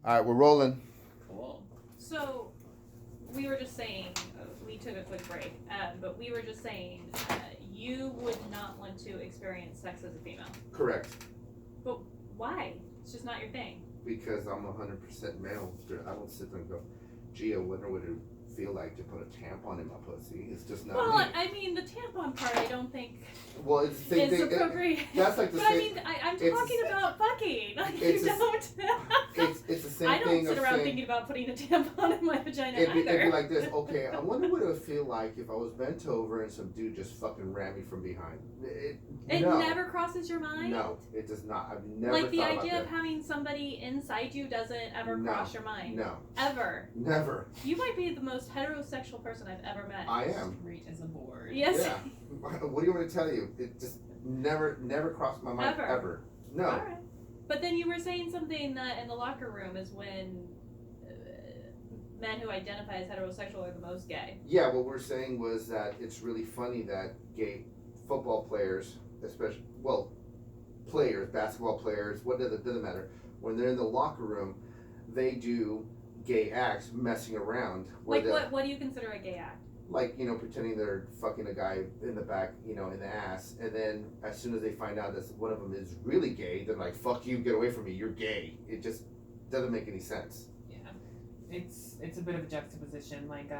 All right, we're rolling. Cool. So, we were just saying, we took a quick break, but we were just saying you would not want to experience sex as a female. Correct. But why? It's just not your thing. Because I'm 100% male. I don't sit there and go, gee, I wonder what it would feel like to put a tampon in my pussy. It's just not Well, me. I mean, the tampon part, I don't think Well, it's the same is thing. appropriate. That's like the but same. I mean, I'm talking about fucking. Like, you don't. It's the same I don't thing sit of around saying, thinking about putting a tampon in my vagina it'd either. be like this. Okay, I wonder what it would feel like if I was bent over and some dude just fucking ran me from behind. It No. never crosses your mind? No, it does not. I've never like the thought about idea that. of having somebody inside you doesn't ever cross your mind? No. Ever. Never. You might be the most heterosexual person I've ever met. I am. Straight as a board. Yes. Yeah. What do you want me to tell you? It just never crossed my mind ever. No. All right. But then you were saying something that in the locker room is when men who identify as heterosexual are the most gay. Yeah, what we're saying was that it's really funny that gay football players, especially, players, basketball players, doesn't matter, when they're in the locker room, they do gay acts messing around. Like, what do you consider a gay act? Like, pretending they're fucking a guy in the back, in the ass, and then as soon as they find out that one of them is really gay, they're like, fuck you, get away from me, you're gay. It just doesn't make any sense. Yeah. It's a bit of a juxtaposition. Like,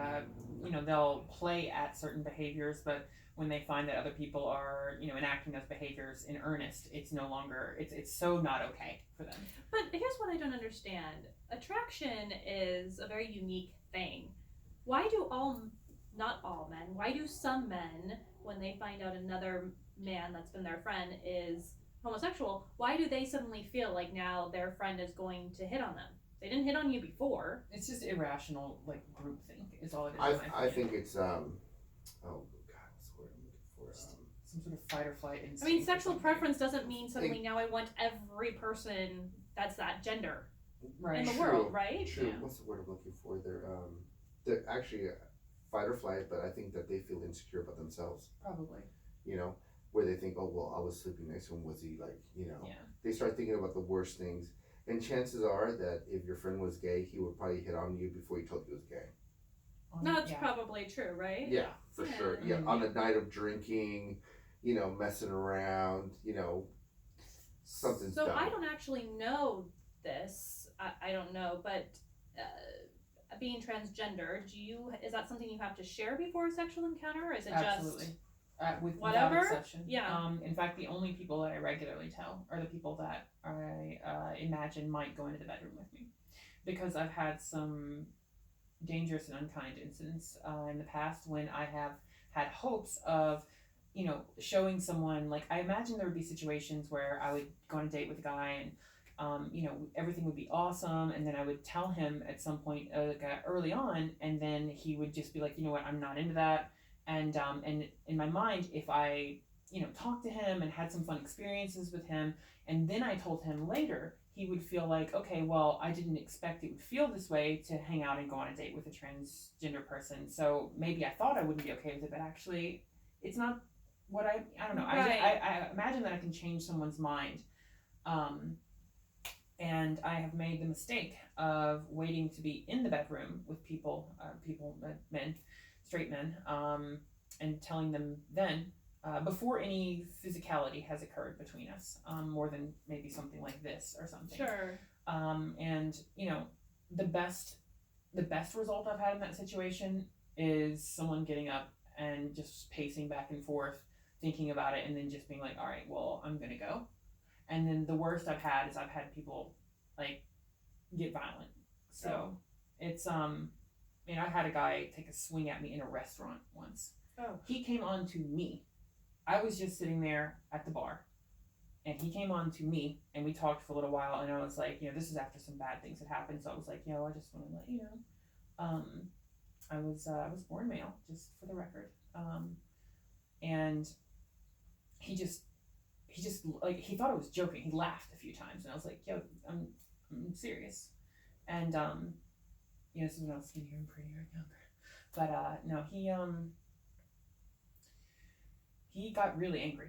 they'll play at certain behaviors, but when they find that other people are, enacting those behaviors in earnest, it's no longer, it's so not okay for them. But here's what I don't understand. Attraction is a very unique thing. Why do not all men, why do some men, when they find out another man that's been their friend is homosexual, why do they suddenly feel like now their friend is going to hit on them? They didn't hit on you before. It's just irrational, like, groupthink is all it is. I think it's, oh God, what's the word I'm looking for? Some sort of fight or flight instinct. I mean, sexual preference doesn't mean suddenly now I want every person that's that gender in the world, right? True. Yeah. What's the word I'm looking for? They're actually fight or flight, but I think that they feel insecure about themselves. Probably. Where they think, oh, well, I was sleeping next to him, was he like, Yeah. They start thinking about the worst things. And chances are that if your friend was gay, he would probably hit on you before he told you he was gay. No, that's probably true, right? Yeah, for sure. Yeah, Mhm. on a night of drinking, messing around, something's So dumb. I don't actually know this. I don't know, but being transgender, is that something you have to share before a sexual encounter, or is it Absolutely. just Without whatever? exception. Yeah. In fact, the only people that I regularly tell are the people that I imagine might go into the bedroom with me, because I've had some dangerous and unkind incidents in the past when I have had hopes of, showing someone, like, I imagine there would be situations where I would go on a date with a guy and everything would be awesome, and then I would tell him at some point, early on, and then he would just be like, you know what, I'm not into that. And in my mind, if I talked to him and had some fun experiences with him, and then I told him later, he would feel like, okay, well, I didn't expect it would feel this way to hang out and go on a date with a transgender person, so maybe I thought I wouldn't be okay with it, but actually it's not what I don't know. Right. I imagine that I can change someone's mind, and I have made the mistake of waiting to be in the bedroom with men, straight men, and telling them then, before any physicality has occurred between us, more than maybe something like this or something. Sure. And the best result I've had in that situation is someone getting up and just pacing back and forth, thinking about it, and then just being like, all right, well, I'm gonna go. And then the worst I've had is I've had people like get violent. So it's I had a guy take a swing at me in a restaurant once. Oh. He came on to me. I was just sitting there at the bar, and he came on to me, and we talked for a little while, and I was like, this is after some bad things had happened, so I was like, I just want to let you know, I was born male, just for the record, and he just like, he thought I was joking. He laughed a few times, and I was like, I'm serious, and this is when I was skinnier and prettier and younger. But no, he got really angry.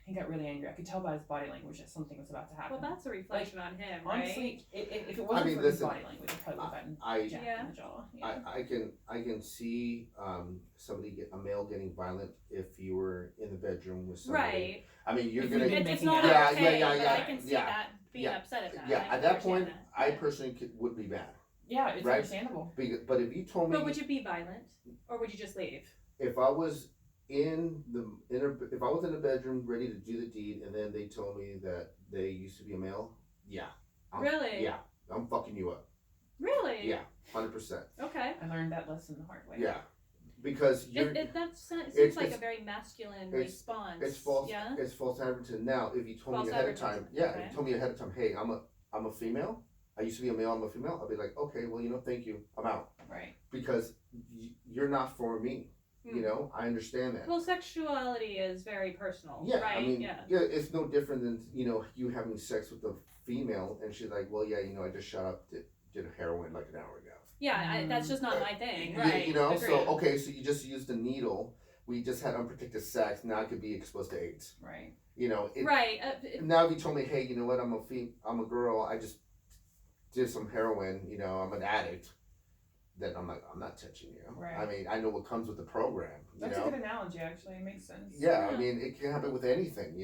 he got really angry. I could tell by his body language that something was about to happen. Well, that's a reflection on him, right? Honestly, if it wasn't for his body language, I probably would have gotten jacked in the jaw. Yeah. I can see a male getting violent if you were in the bedroom with somebody. Right. I mean, you're If gonna. you've been It's making not out. okay, Yeah, but yeah, I can see yeah, that being upset at that. Yeah, I can at that understand point, that. I personally would be mad. Yeah, it's Right? understandable. But if you told me, But would you be violent, or would you just leave? if I was if I was in the bedroom ready to do the deed, and then they told me that they used to be a male, Really? Yeah, I'm fucking you up. Really? Yeah, 100%. Okay. I learned that lesson the hard way. Yeah, because you're. Seems like a very masculine response. It's false. Yeah. It's false advertising. Now, if you told False me ahead of time, advertising, if you told me ahead of time, hey, I'm a female. I used to be a male. I'm a female. I'll be like, okay, well, thank you. I'm out. Right. Because you're not for me. I understand that. Well, sexuality is very personal. Yeah, Right. I mean, it's no different than you having sex with a female, and she's like, well, yeah, I just shot up, did a heroin like an hour ago. Yeah, that's just not my thing. Yeah, Right. Agreed. So you just used a needle. We just had unprotected sex. Now I could be exposed to AIDS. Right. Right. Now if you told me, hey, you know what? I'm a girl. I just did some heroin. I'm an addict. Then I'm like, I'm not touching you. Right. I mean, I know what comes with the program. That's a good analogy, actually. It makes sense. Yeah, I mean, it can happen with anything.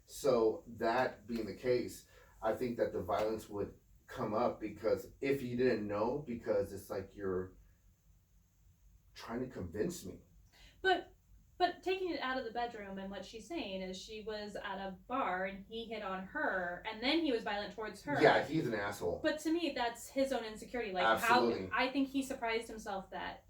So that being the case, I think that the violence would come up because if you didn't know, because it's like you're trying to convince me. But taking it out of the bedroom, and what she's saying is she was at a bar and he hit on her, and then he was violent towards her. Yeah, he's an asshole. But to me, that's his own insecurity. Like Absolutely. how I think he surprised himself that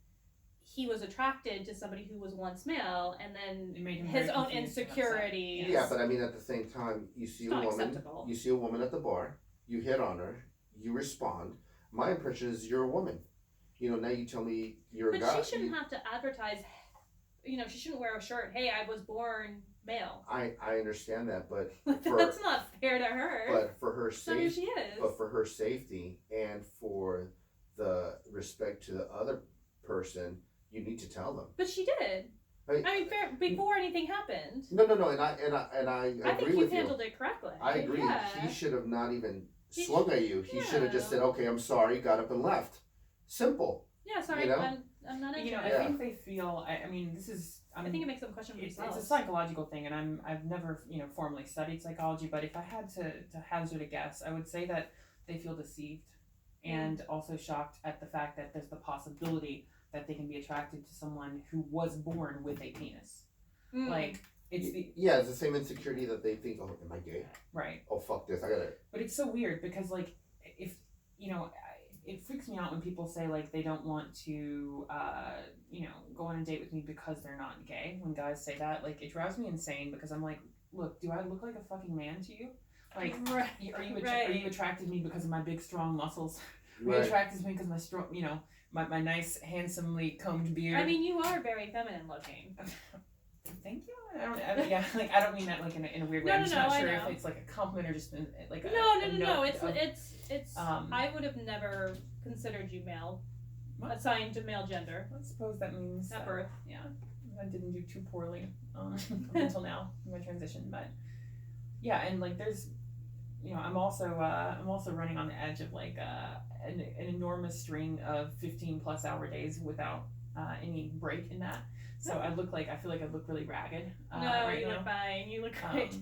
he was attracted to somebody who was once male, and then It made him his very own confused and upset. insecurities. Yeah, but I mean, at the same time, you see It's a not woman. acceptable. You see a woman at the bar. You hit on her. You respond. My impression is you're a woman. Now you tell me you're a guy. But she shouldn't have to advertise. She shouldn't wear a shirt. Hey, I was born male. I understand that, but That's not fair to her. But for her That's not who she safety, is. but for her safety and for the respect to the other person, you need to tell them. But she did. Fair, before anything happened. No, and I agree I think you with handled it correctly. I agree. Yeah. He should have not even swung at you. He Yeah. should have just said, "Okay, I'm sorry," got up and left. Simple. Yeah, sorry, I'm not into I it. think they feel. I mean, this is. I think it makes them question It's themselves. a psychological thing, and I've never formally studied psychology. But if I had to hazard a guess, I would say that they feel deceived, and also shocked at the fact that there's the possibility that they can be attracted to someone who was born with a penis. Like it's it's the same insecurity that they think, oh, am I gay? Right. Oh, fuck this, I gotta. But it's so weird because if it freaks me out when people say like they don't want to go on a date with me because they're not gay. When guys say that, like it drives me insane because I'm like, look, do I look like a fucking man to you? Like, right. are you attracted to me because of my big strong muscles? Are Right. you attracted to me because my strong, my nice handsomely combed beard? I mean, you are very feminine looking. Thank you. I don't mean that like in a weird way. I'm just not sure if it's like a compliment or just like a No. note of- It's. I would have never considered you male, assigned to male gender I suppose that means at birth. Yeah. I didn't do too poorly up until now in my transition, but yeah, and like there's, I'm also running on the edge of like an enormous string of 15+ hour days without any break in that. So I feel like I look really ragged. No, right you now. look fine. You look great.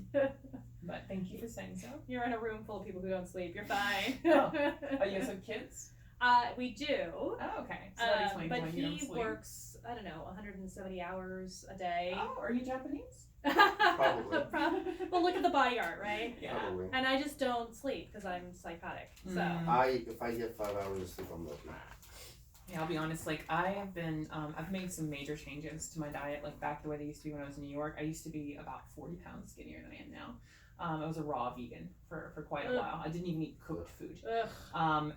But thank you for saying so. You're in a room full of people who don't sleep. You're fine. Oh, you guys have kids? We do. Oh, okay. So that explains but why you don't he sleep. works, 170 hours a day. Oh, are you Japanese? Probably. Well, look at the body art, right? Yeah. Probably. And I just don't sleep because I'm psychotic. So. If I get 5 hours of sleep, I'm lucky. Yeah, I'll be honest, like I have been, I've made some major changes to my diet, like back the way they used to be when I was in New York. I used to be about 40 pounds skinnier than I am now. I was a raw vegan for quite a while. I didn't even eat cooked food. Ugh. I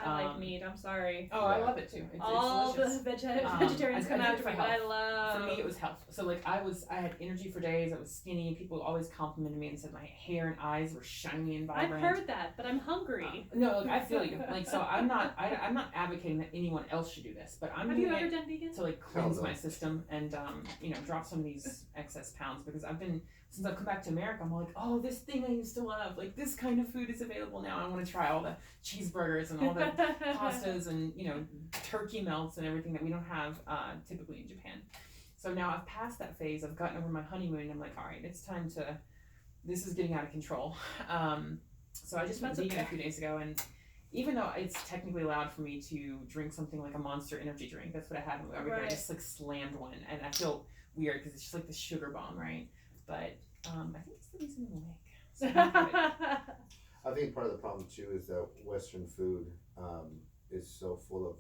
like meat. I'm sorry. Oh, I love it too. It's All delicious. the vegetarians come I did it after for me. health. I love. For me, it was health. So like I had energy for days. I was skinny. People always complimented me and said my hair and eyes were shiny and I've vibrant. heard that, but I'm hungry. No, look, I feel you. Like so, I'm not advocating that anyone else should do this, but I'm Have doing you ever it done vegan? to like cleanse my system and drop some of these excess pounds because I've been since I've come back to America, I'm like, oh, this thing I used to love, like this kind of food is available now. I want to try all the cheeseburgers and all the pastas and turkey melts and everything that we don't have typically in Japan. So now I've passed that phase. I've gotten over my honeymoon, and I'm like, all right, it's time to. This is getting out of control. So I just went vegan a few days ago, and even though it's technically allowed for me to drink something like a Monster energy drink, that's what I had over here. I just like slammed one, and I feel weird because it's just like the sugar bomb, right? But I think it's the reason I'm awake. So I think part of the problem too is that Western food is so full of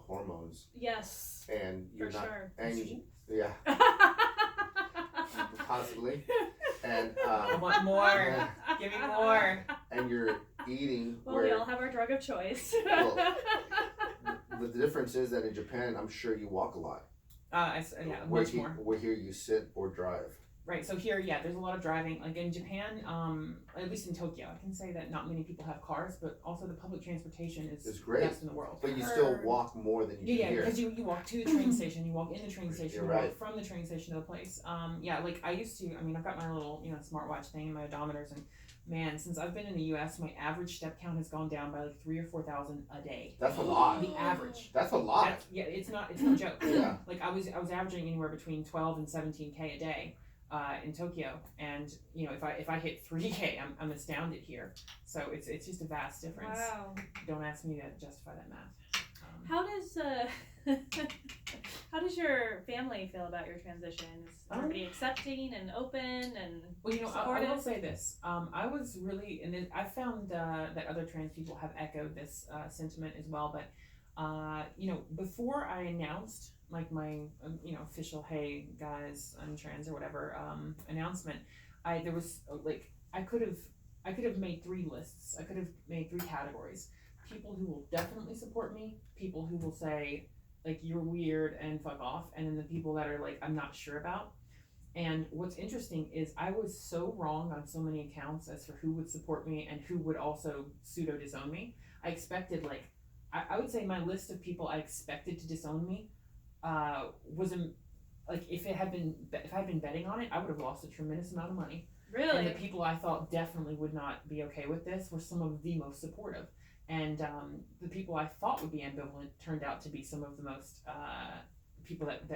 hormones. Yes. And you're for not. Sure. And yeah. Possibly. And I want more. Give me more. And you're eating. Well, we all have our drug of choice. Well, the difference is that in Japan, I'm sure you walk a lot. Much more. Where here you sit or drive. Right, so here, there's a lot of driving. Like in Japan, at least in Tokyo, I can say that not many people have cars, but also the public transportation is it's great. Best in the world. But you still walk more than you do here. Yeah, because you walk to the train station, you walk in the train station, You're right. walk from the train station to the place. Like I used to, I've got my little, smartwatch thing and my odometers, and man, since I've been in the U.S., my average step count has gone down by like 3,000 or 4,000 a day. That's a lot. The average. That's a lot. It's no joke. Yeah. Like I was averaging anywhere between 12 and 17K a day. In Tokyo, and if I hit 3K, I'm astounded here. So it's just a vast difference. Wow. Don't ask me to justify that math. How does your family feel about your transition? Is everybody accepting and open and supportive? I will say this. I was really, and I found that other trans people have echoed this sentiment as well. But before I announced like my official "Hey guys, I'm trans" or whatever announcement, I could have made 3 lists. I could have made 3 categories: people who will definitely support me, people who will say like you're weird and fuck off, and then the people that are like I'm not sure about. And what's interesting is I was so wrong on so many accounts as for who would support me and who would also pseudo disown me. I expected I would say my list of people I expected to disown me wasn't like if I had been betting on it, I would have lost a tremendous amount of money. Really? And the people I thought definitely would not be okay with this were some of the most supportive. And the people I thought would be ambivalent turned out to be some of the most people that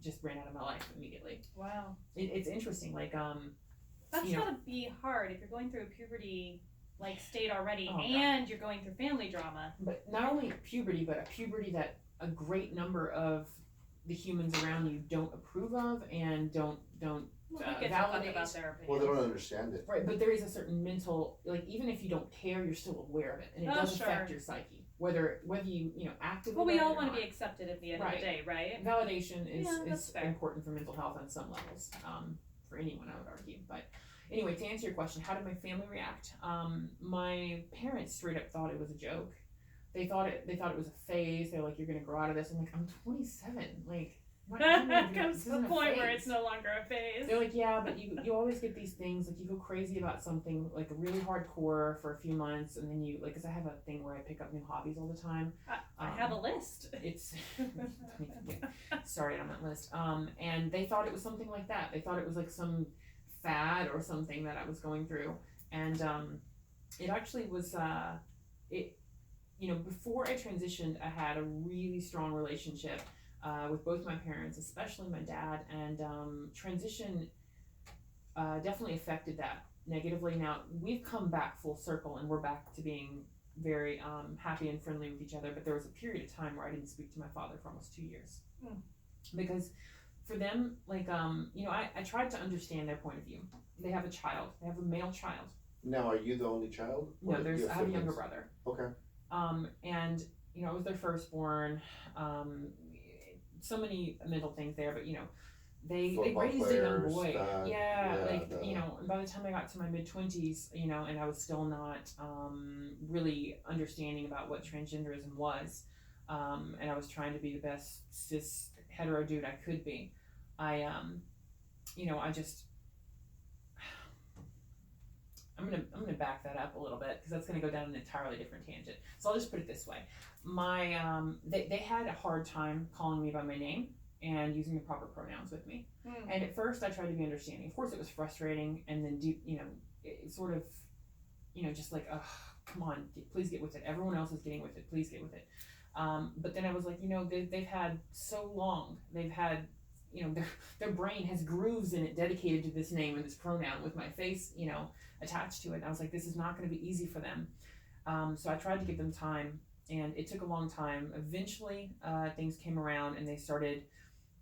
just ran out of my life immediately. Wow. It's interesting. Like that's gotta be hard if you're going through a puberty state already, and you're going through family drama. But not only puberty, but a puberty that a great number of the humans around you don't approve of and don't validate. About their opinions. Well, they don't understand it. Right, but there is a certain mental, even if you don't care, you're still aware of it, and it does affect your psyche. Whether you actively. Well, we all want to be accepted at the end of the day, right? Validation is important for mental health on some levels. For anyone, I would argue. But anyway, to answer your question, how did my family react? My parents straight up thought it was a joke. They thought it was a phase. They're like, "You're gonna grow out of this." I'm like, "I'm 27. Comes to the point where it's no longer a phase." They're like, "Yeah, but you always get these things. Like you go crazy about something like really hardcore for a few months, and then you because I have a thing where I pick up new hobbies all the time. I have a list. It's started on that list. And they thought it was something like that. They thought it was like some fad or something that I was going through, and it actually was before I transitioned, I had a really strong relationship with both my parents, especially my dad, and transition definitely affected that negatively. Now, we've come back full circle, and we're back to being very happy and friendly with each other, but there was a period of time where I didn't speak to my father for almost 2 years. Because for them, I tried to understand their point of view. They have a child. They have a male child. Now, are you the only child? No, I have a younger brother. Okay. And I was their firstborn. So many mental things there, but they raised a young boy. And by the time I got to my mid-20s, and I was still not really understanding about what transgenderism was, and I was trying to be the best cis hetero dude I could be. I'm gonna back that up a little bit because that's gonna go down an entirely different tangent. So I'll just put it this way: they had a hard time calling me by my name, and using the proper pronouns with me. Mm. And at first I tried to be understanding. Of course it was frustrating, and then it sort of, just like, oh, come on, please get with it. Everyone else is getting with it. Please get with it. But then I was like, they've had so long. They've had, their brain has grooves in it dedicated to this name and this pronoun with my face, attached to it. And I was like, this is not going to be easy for them. So I tried to give them time, and it took a long time. Eventually, things came around and they started,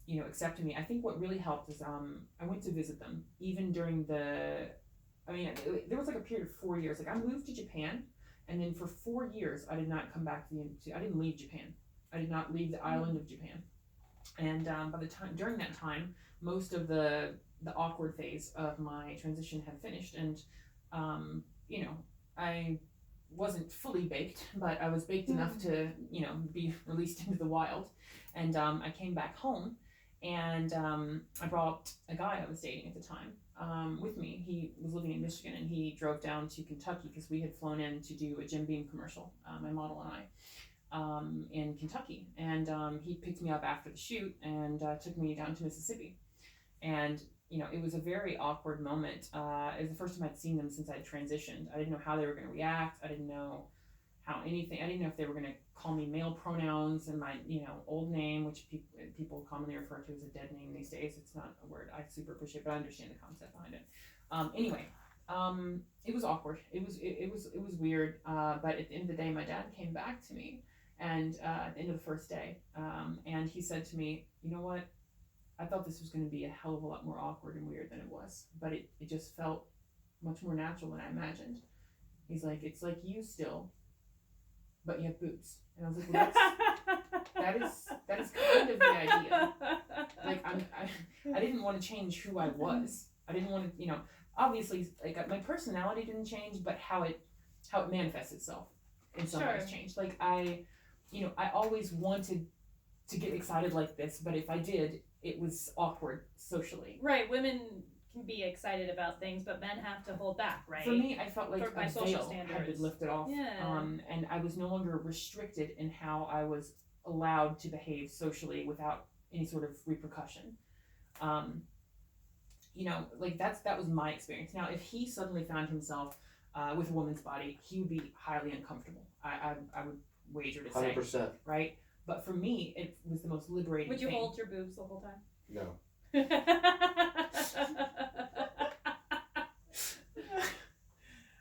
accepting me. I think what really helped is I went to visit them, even during there was like a period of 4 years. Like I moved to Japan, and then for 4 years I did not come back I didn't leave Japan. I did not leave the island of Japan. And by the time during that time, most of the awkward phase of my transition had finished, and I wasn't fully baked, but I was baked enough to be released into the wild. And I came back home, and I brought a guy I was dating at the time with me. He was living in Michigan, and he drove down to Kentucky because we had flown in to do a Jim Beam commercial, my model and I, in Kentucky. And he picked me up after the shoot and took me down to Mississippi. And it was a very awkward moment. It was the first time I'd seen them since I'd transitioned. I didn't know how they were going to react. I didn't know I didn't know if they were going to call me male pronouns and my, old name, which people commonly refer to as a dead name these days. It's not a word I super appreciate, but I understand the concept behind it. Anyway, it was awkward. It was weird. But at the end of the day, my dad came back to me, and at the end of the first day, and he said to me, "You know what? I thought this was going to be a hell of a lot more awkward and weird than it was, but it just felt much more natural than I imagined." He's like, "It's like you still, but you have boobs." And I was like, well, that is kind of the idea. Like I didn't want to change who I was. I didn't want to, obviously, like my personality didn't change, but how it manifests itself in some ways changed. Like I always wanted to get excited like this, but if I did, it was awkward socially. Right, women can be excited about things, but men have to hold back, right? For me, I felt like a veil standards had been lifted off, Yeah. And I was no longer restricted in how I was allowed to behave socially without any sort of repercussion. Like that was my experience. Now, if he suddenly found himself with a woman's body, he would be highly uncomfortable. I would wager to say, 100%. right? But for me, it was the most liberating Would you thing. hold your boobs the whole time? No.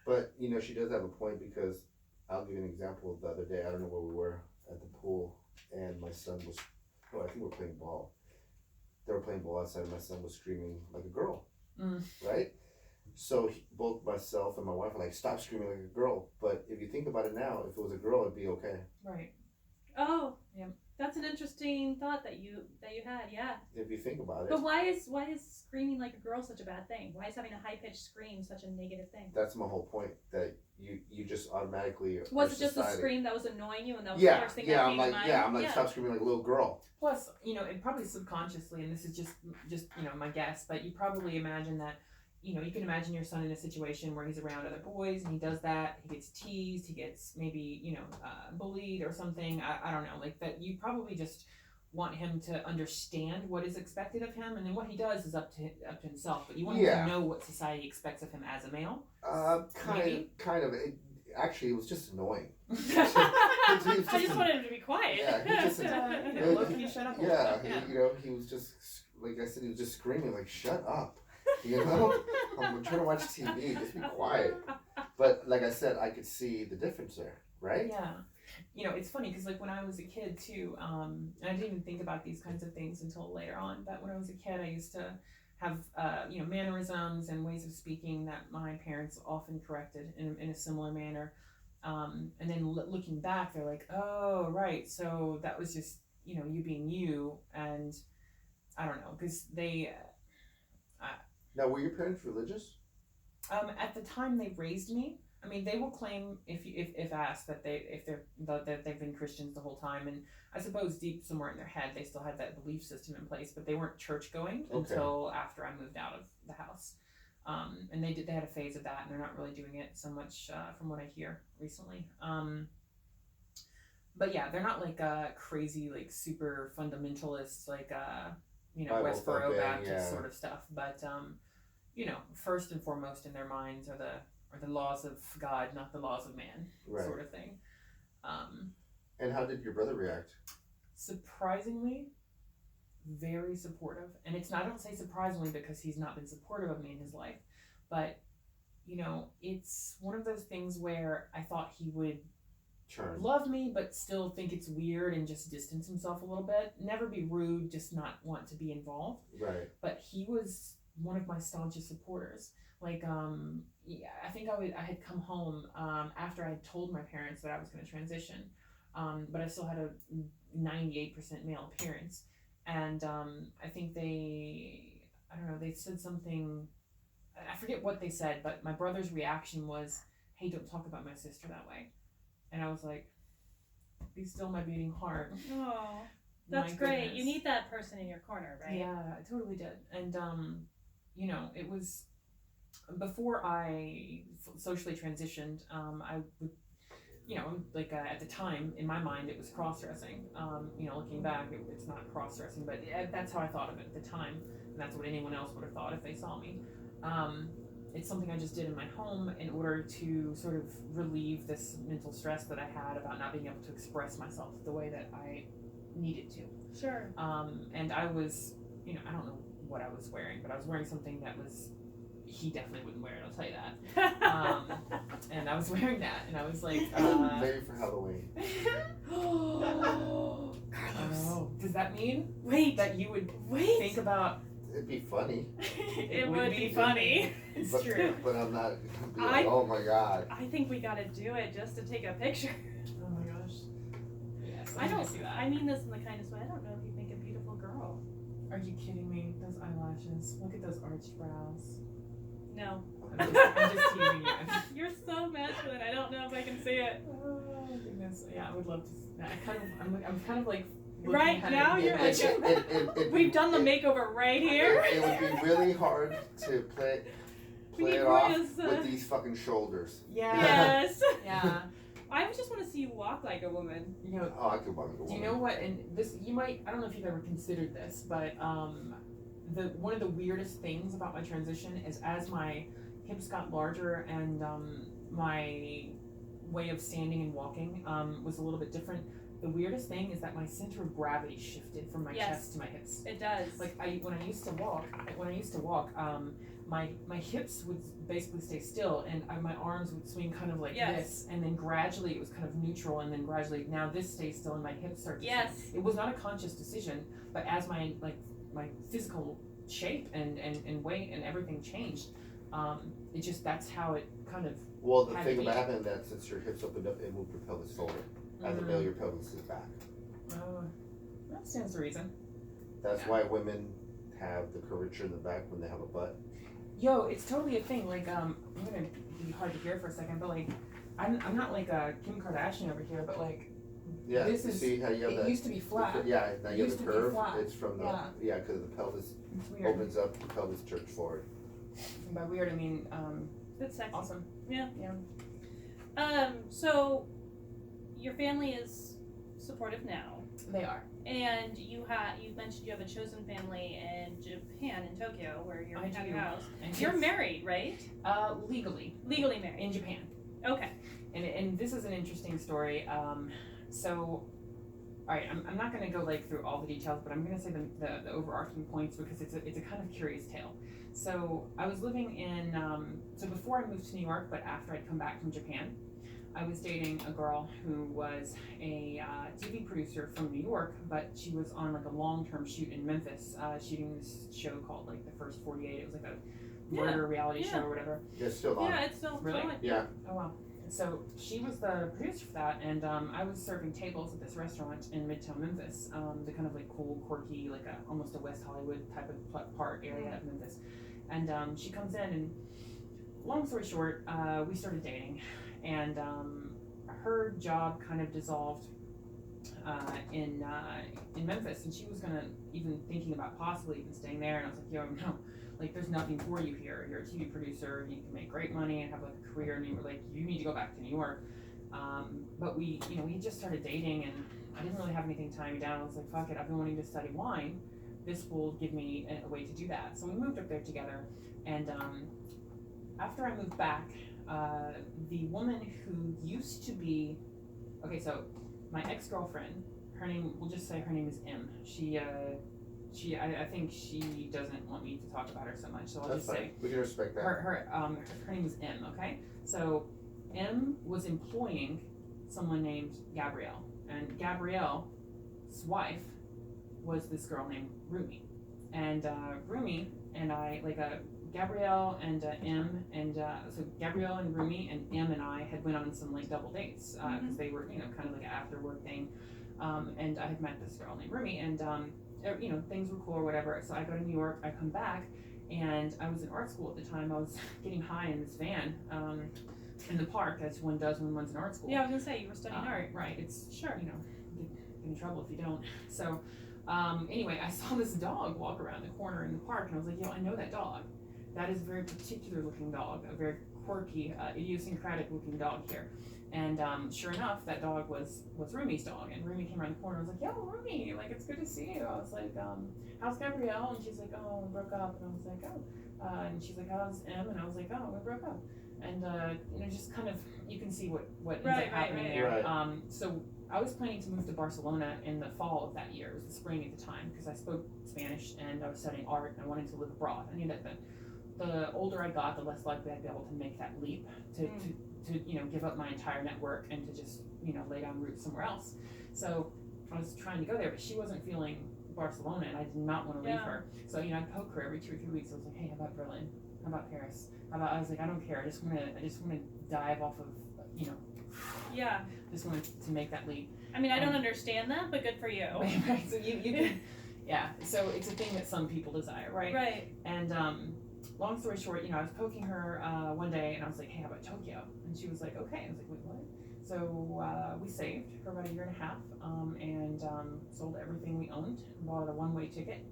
But she does have a point, because I'll give you an example. The other day, I don't know where we were at the pool, and my son was, I think we were playing ball. They were playing ball outside, and my son was screaming like a girl, right? So both myself and my wife were like, "Stop screaming like a girl." But if you think about it now, if it was a girl, it'd be okay. Right. Oh, yeah. That's an interesting thought that you had, yeah. If you think about it. But why is screaming like a girl such a bad thing? Why is having a high pitched scream such a negative thing? That's my whole point. That you just automatically. Was it just the scream that was annoying you, and that was the first thing that came to mind? I'm like, stop screaming like a little girl. Plus, and probably subconsciously, and this is just my guess, but you probably imagine that. You can imagine your son in a situation where he's around other boys and he does that. He gets teased. He gets maybe, bullied or something. I don't know. Like that, you probably just want him to understand what is expected of him, and then what he does is up to himself. But you want him to know what society expects of him as a male. Kind of. Actually, it was just annoying. I just wanted him to be quiet. Yeah, he just shut up. Yeah, he was just, like I said, he was just screaming like, "Shut up." I'm trying to watch TV, just be quiet. But like I said, I could see the difference there, right? Yeah. It's funny because like when I was a kid too, and I didn't even think about these kinds of things until later on, but when I was a kid, I used to have, mannerisms and ways of speaking that my parents often corrected in a similar manner. And then looking back, they're like, "Oh, right. So that was just, you being you." And I don't know, because they... Now, were your parents religious? At the time they raised me, I mean, they will claim, if asked, that they've been Christians the whole time, and I suppose deep somewhere in their head they still had that belief system in place, but they weren't church going until after I moved out of the house. And they had a phase of that, and they're not really doing it so much from what I hear recently. but yeah, they're not like crazy, like super fundamentalists, like Bible Westboro thumping, Baptist yeah. sort of stuff. But first and foremost in their minds are the laws of God, not the laws of man, Right. sort of thing. And how did your brother react? Surprisingly, very supportive. And I don't say surprisingly because he's not been supportive of me in his life, but it's one of those things where I thought he would love me but still think it's weird and just distance himself a little bit. Never be rude, just not want to be involved. Right. But he was one of my staunchest supporters. Like, yeah, I think I had come home after I had told my parents that I was going to transition, but I still had a 98% male appearance. And I think they said something, I forget what they said, but my brother's reaction was, "Hey, don't talk about my sister that way." And I was like, "Be still my beating heart." Oh, that's great. You need that person in your corner, right? Yeah, I totally did. And it was before I socially transitioned. I would, at the time in my mind it was cross-dressing. Looking back, it's not cross-dressing, but that's how I thought of it at the time, and that's what anyone else would have thought if they saw me. It's something I just did in my home in order to sort of relieve this mental stress that I had about not being able to express myself the way that I needed to. Sure. And I was, I don't know what I was wearing, but I was wearing something that was, he definitely wouldn't wear it, I'll tell you that. And I was wearing that, and I was like, Maybe for Halloween. Carlos. Oh, does that mean that you would think about? It'd be funny. It would be funny. It's but, true. But I'm not be like, oh my god. I think we gotta do it just to take a picture. Oh my gosh. Yes, I don't see that. I mean this in the kindest way. I don't know if you make a beautiful girl. Are you kidding me? Those eyelashes. Look at those arched brows. No. I'm just teasing you. You're so masculine. I don't know if I can see it. Oh goodness. Yeah, I would love to. I'm kind of like. Right now, you're like, we've done the makeover right here. It would be really hard to play it off with these fucking shoulders. Yeah. Yes. Yeah. I just want to see you walk like a woman. Oh, I could walk like a woman. Do you know what? And this, you might. I don't know if you've ever considered this, but one of the weirdest things about my transition is as my hips got larger and my way of standing and walking was a little bit different. The weirdest thing is that my center of gravity shifted from my chest to my hips. It does. Like when I used to walk, my hips would basically stay still, and my arms would swing kind of like this, and then gradually it was kind of neutral, and then gradually now this stays still, and my hips start to swing. It was not a conscious decision, but as my physical shape and weight and everything changed, it just, that's how it kind of. Well, the thing about having that, since your hips opened up, it moved your pelvis forward. As a male, your pelvis is back. Oh, that stands to reason. That's why women have the curvature in the back when they have a butt. Yo, it's totally a thing. Like, I'm gonna be hard to hear for a second, but like, I'm not like Kim Kardashian over here, but like, yeah, this is. See how you have it that, used to be flat. Yeah, now you have the curve. It's from the because the pelvis opens up, the pelvis jerks forward. And by weird, I mean That's sexy. awesome. Yeah. So your family is supportive now. They are. And you mentioned you have a chosen family in Japan, in Tokyo, where you're at your house. And you're married, right? Legally married in Japan. Okay. And this is an interesting story. So, all right, I'm not going to go like through all the details, but I'm going to say the overarching points because it's a kind of curious tale. So I was living in so before I moved to New York, but after I'd come back from Japan, I was dating a girl who was a TV producer from New York, but she was on like a long-term shoot in Memphis, shooting this show called like The First 48. It was like a murder reality show or whatever. Yeah, it's still on. Yeah, it's still really. going. Yeah. Oh wow. So she was the producer for that, and I was serving tables at this restaurant in Midtown Memphis, the kind of like cool, quirky, like almost a West Hollywood type of part area of Memphis. And she comes in, and long story short, we started dating, and her job kind of dissolved in Memphis, and she was even thinking about possibly even staying there. And I was like, yo, no. Like, there's nothing for you here. You're a TV producer. You can make great money and have like a career. And you were like, you need to go back to New York. But we just started dating, and I didn't really have anything tying me down. I was like, fuck it, I've been wanting to study wine. This will give me a way to do that. So we moved up there together, and after I moved back, the woman who used to be, okay, so my ex-girlfriend, her name, we'll just say her name is M. I think she doesn't want me to talk about her so much, so I'll That's just fine. say We can respect that. her name is M. Okay, so M was employing someone named Gabrielle, and Gabrielle's wife was this girl named Rumi, and Rumi and I, like Gabrielle and M, and so Gabrielle and Rumi and M and I had went on some like double dates because they were kind of like an after work thing, and I had met this girl named Rumi, and things were cool or whatever. So I go to New York, I come back, and I was in art school at the time. I was getting high in this van in the park, as one does when one's in art school. Yeah, I was gonna say you were studying art. Right. It's sure. Get in trouble if you don't. So anyway, I saw this dog walk around the corner in the park, and I was like, I know that dog. That is a very particular looking dog, a very quirky, idiosyncratic looking dog here. And sure enough, that dog was Rumi's dog. And Rumi came around the corner. I was like, yo, Rumi, like, it's good to see you. I was like, how's Gabrielle? And she's like, oh, we broke up. And I was like, oh. And she's like, how's M? And I was like, oh, we broke up. And, just kind of, you can see what ends up happening there. Right. So I was planning to move to Barcelona in the fall of that year. It was the spring at the time, because I spoke Spanish and I was studying art and I wanted to live abroad. I knew that the older I got, the less likely I'd be able to make that leap to give up my entire network and to just lay down roots somewhere else. So I was trying to go there, but she wasn't feeling Barcelona, and I did not want to leave her. So I'd poke her every 2 or 3 weeks. I was like, hey, how about Berlin? How about Paris? I was like, I don't care. I just want to dive off of Yeah. Just wanted to make that leap. I mean, I don't understand that, but good for you. Right. So you can, yeah. So it's a thing that some people desire, right? Right. And long story short, I was poking her one day, and I was like, hey, how about Tokyo? And she was like, okay. I was like, wait, what? So we saved for about 1.5 years, and sold everything we owned, and bought a one-way ticket.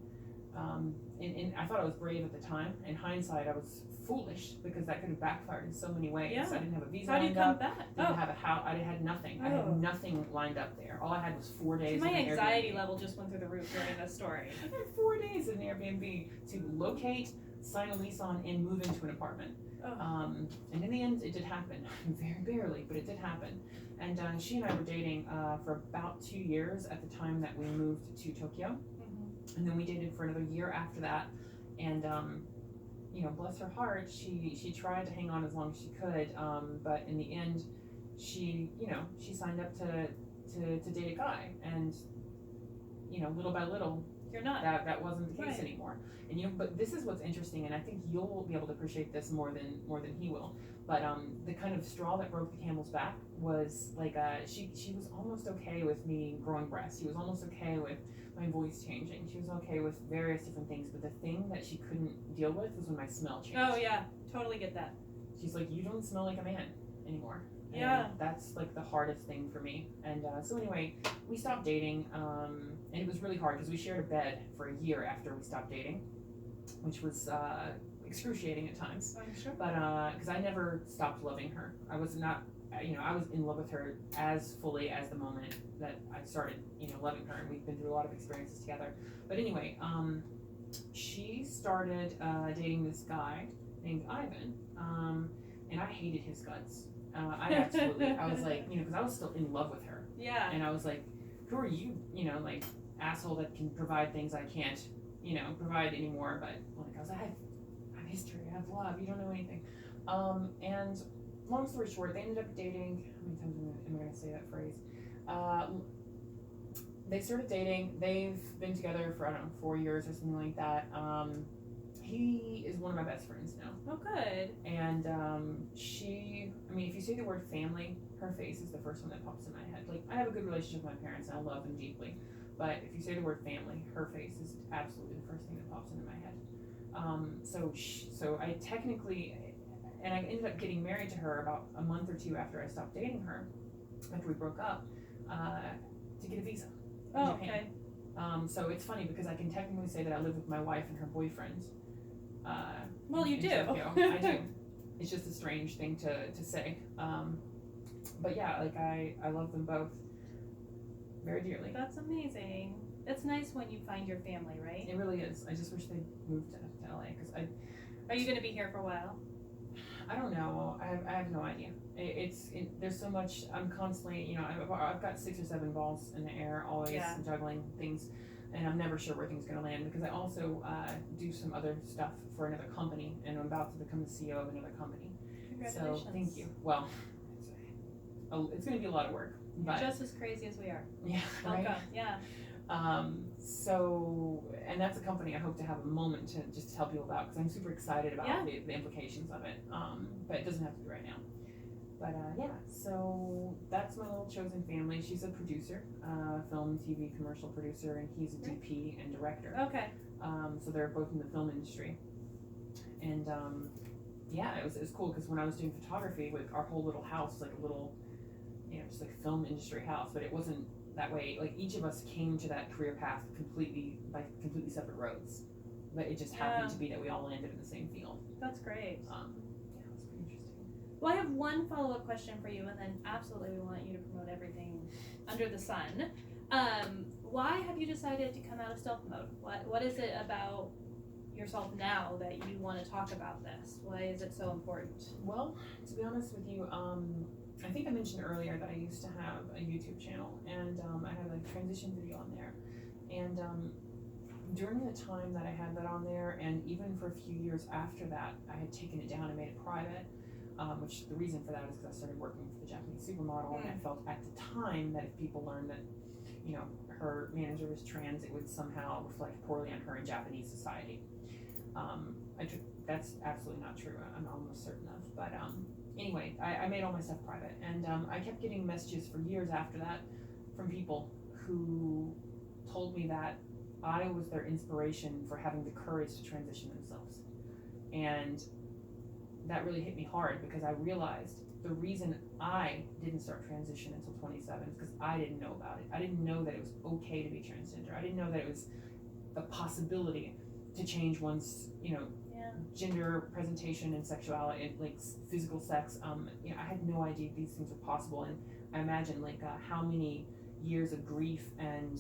And I thought I was brave at the time. In hindsight, I was foolish, because that could have backfired in so many ways. Yeah. I didn't have a visa How do you lined come up. back? Didn't have a house. I had nothing. I had nothing lined up there. All I had was 4 days. My of an anxiety Airbnb. level just went through the roof during this story. I had 4 days in an Airbnb to locate, sign a lease on, and move into an apartment. Oh. And in the end, it did happen. Very barely, but it did happen. And she and I were dating for about 2 years at the time that we moved to Tokyo. And then we dated for another year after that. And bless her heart, she tried to hang on as long as she could, but in the end, she signed up to date a guy, and little by little, You're not. that wasn't the case Right. anymore. And but this is what's interesting, and I think you'll be able to appreciate this more than he will. But the kind of straw that broke the camel's back was like she was almost okay with me growing breasts. She was almost okay with my voice changing. She was okay with various different things, but the thing that she couldn't deal with was when my smell changed. Oh yeah, totally get that. She's like, you don't smell like a man anymore. And Yeah. that's like the hardest thing for me. And so anyway, we stopped dating, and it was really hard because we shared a bed for a year after we stopped dating, which was excruciating at times. I'm sure. But because I never stopped loving her, I was not. I was in love with her as fully as the moment that I started, loving her, and we've been through a lot of experiences together. But anyway, she started dating this guy named Ivan, and I hated his guts. I was like, because I was still in love with her, Yeah. and I was like, who are you, like, asshole that can provide things I can't, provide anymore. But like, I was like, I have history, I have love, you don't know anything. And long story short, they ended up dating. How many times am I going to say that phrase? They started dating. They've been together for, 4 years or something like that. He is one of my best friends now. Oh, good. And if you say the word family, her face is the first one that pops in my head. Like, I have a good relationship with my parents and I love them deeply. But if you say the word family, her face is absolutely the first thing that pops into my head. So I technically, and I ended up getting married to her about a month or two after I stopped dating her, after we broke up, to get a visa. Oh, Japan. okay. So it's funny because I can technically say that I live with my wife and her boyfriend. Well, you in do. Tokyo. I do. It's just a strange thing to say. But yeah, like I love them both very dearly. That's amazing. It's nice when you find your family, right? It really is. I just wish they moved to LA because Are you going to be here for a while? I don't know. I have no idea. There's so much. I'm constantly, I've got 6 or 7 balls in the air, always Yeah. juggling things, and I'm never sure where things are going to land because I also do some other stuff for another company, and I'm about to become the CEO of another company. Congratulations. So thank you. Well, it's going to be a lot of work, but Just as crazy as we are. yeah, Welcome. right. Yeah. And that's a company I hope to have a moment to just tell people about because I'm super excited about Yeah. the implications of it. But it doesn't have to be right now. But yeah, so that's my little chosen family. She's a producer, film, TV, commercial producer, and he's a DP and director. Okay. So they're both in the film industry. And yeah, it was cool because when I was doing photography, with our whole little house, like a little, just like a film industry house, but it wasn't that way. Like each of us came to that career path by completely separate roads, but it just happened to be that we all landed in the same field. That's great. Yeah, it was pretty interesting. Well, I have one follow-up question for you, and then absolutely we want you to promote everything under the sun. Why have you decided to come out of stealth mode? What is it about yourself now that you want to talk about this? Why is it so important? Well, to be honest with you, I think I mentioned earlier that I used to have a YouTube channel, and I had a transition video on there. And during the time that I had that on there, and even for a few years after that, I had taken it down and made it private, which the reason for that is because I started working for the Japanese supermodel, and I felt at the time that if people learned that, her manager was trans, it would somehow reflect poorly on her in Japanese society. That's absolutely not true. I'm almost certain of, but anyway, I made all my stuff private, and I kept getting messages for years after that from people who told me that I was their inspiration for having the courage to transition themselves. And that really hit me hard because I realized the reason I didn't start transition until 27 is because I didn't know about it. I didn't know that it was okay to be transgender. I didn't know that it was a possibility to change one's, gender presentation and sexuality, like physical sex. I had no idea these things were possible, and I imagine how many years of grief and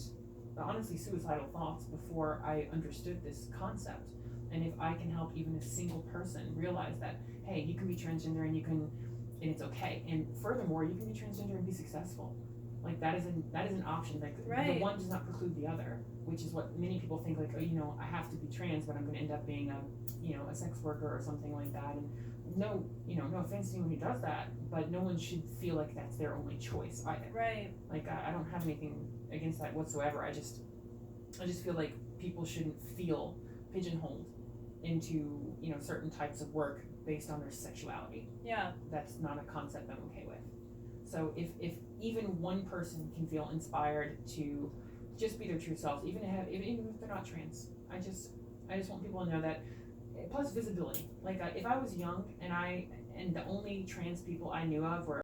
honestly suicidal thoughts before I understood this concept. And if I can help even a single person realize that, hey, you can be transgender and it's okay, and furthermore, you can be transgender and be successful. Like that is an option. Like the one does not preclude the other, which is what many people think. Like, I have to be trans, but I'm going to end up being a sex worker or something like that. And no offense to anyone who does that, but no one should feel like that's their only choice either. Right. Like I don't have anything against that whatsoever. I just feel like people shouldn't feel pigeonholed into certain types of work based on their sexuality. Yeah. That's not a concept I'm okay with. So if even one person can feel inspired to just be their true selves, even if they're not trans, I just want people to know that. Plus visibility. Like if I was young and the only trans people I knew of were